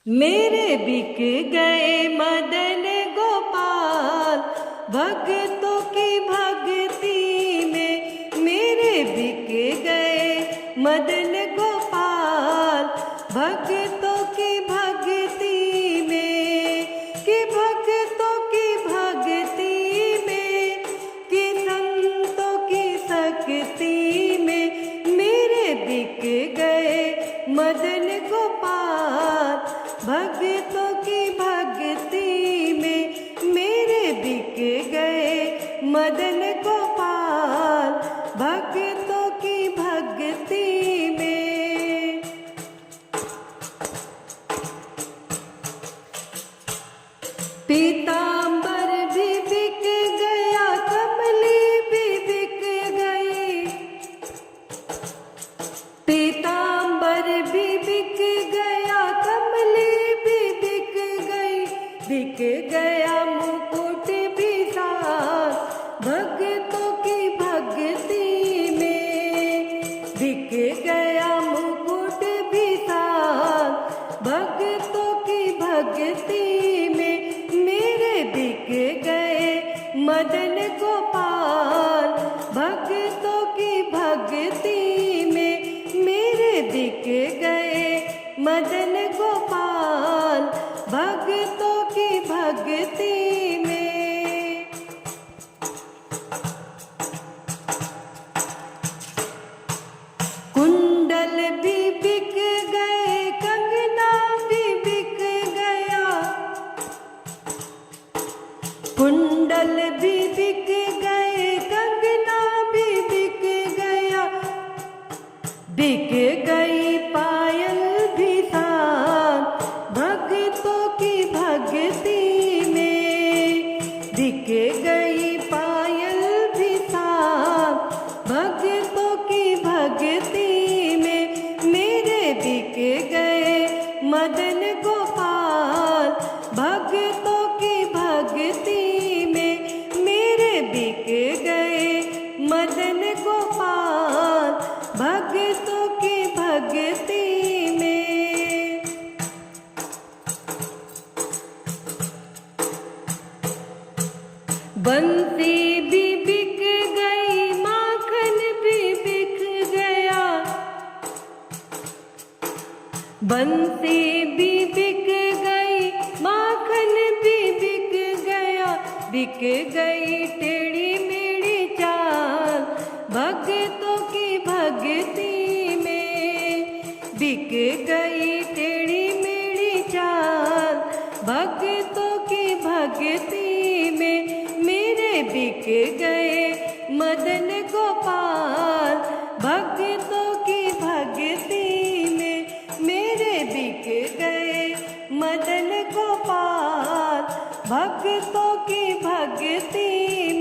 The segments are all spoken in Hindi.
मेरे बिक गए मदन गोपाल भक्तों की भक्ति में। मेरे बिक गए मदन गोपाल भक्तों की भक्ति में, कि भक्तों की भक्ति में, कि संतों की शक्ति में। मेरे बिक गए मदन गोपाल भक्तों की भक्ति में। मेरे बिक गए मदन गोपाल भक्तों की भक्ति में। पीतांबर भी बिक गया, कमली भी बिक गई। पीतांबर भी बिक गया, कमली भी बिक गई। बिक गया मुकुट भी साथ भक्तों की भक्ति में। बिक गया मुकुट भी साथ भक्तों की भक्ति में। मेरे बिक गए मदन गोपाल भक्तों की भक्ति में। मेरे बिक गए मदन गोपाल भक्तों की भक्ति में। कुंडल भी बिक गए, कंगना भी बिक गया। कुंडल भी बिक गए, कंगना भी बिक गया। बिक गई पायल भी साथ भक्तों की भक्ति में। बिक गई पायल भी साथ भक्तों की भक्ति में। मेरे बिक गए मदन गोपाल भक्तों की भक्ति में। मेरे बिक गए मदन गोपाल भक्तों की भक्ति में। बंसी भी बिक गई, माखन भी बिक गया। बंसी भी बिक गई, माखन भी बिक गया। बिक गई टेढ़ी मेढ़ी चाल भक्तों की भक्ति में। बिक गई टेढ़ी मेढ़ी चाल भक्तों की भक्ति में। मेरे बिक गए मदन गोपाल भक्तों की भक्ति में। मेरे बिक गए मदन गोपाल भक्तों की भक्ति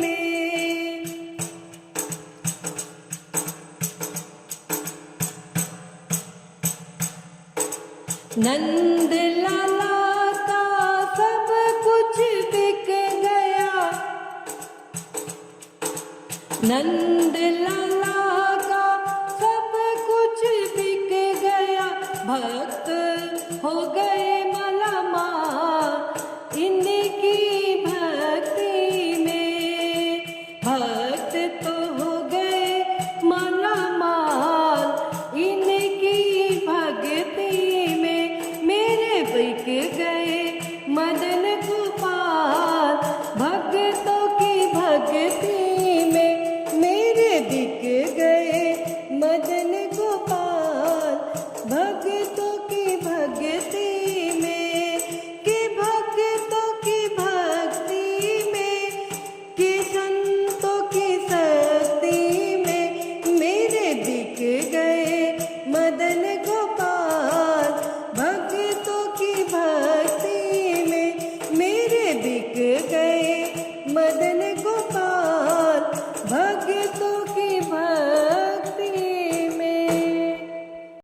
में। नंद लाला का सब कुछ बिक गया। नंद लाला का सब कुछ बिक गया। भक्त हो गए मालामाल, इनकी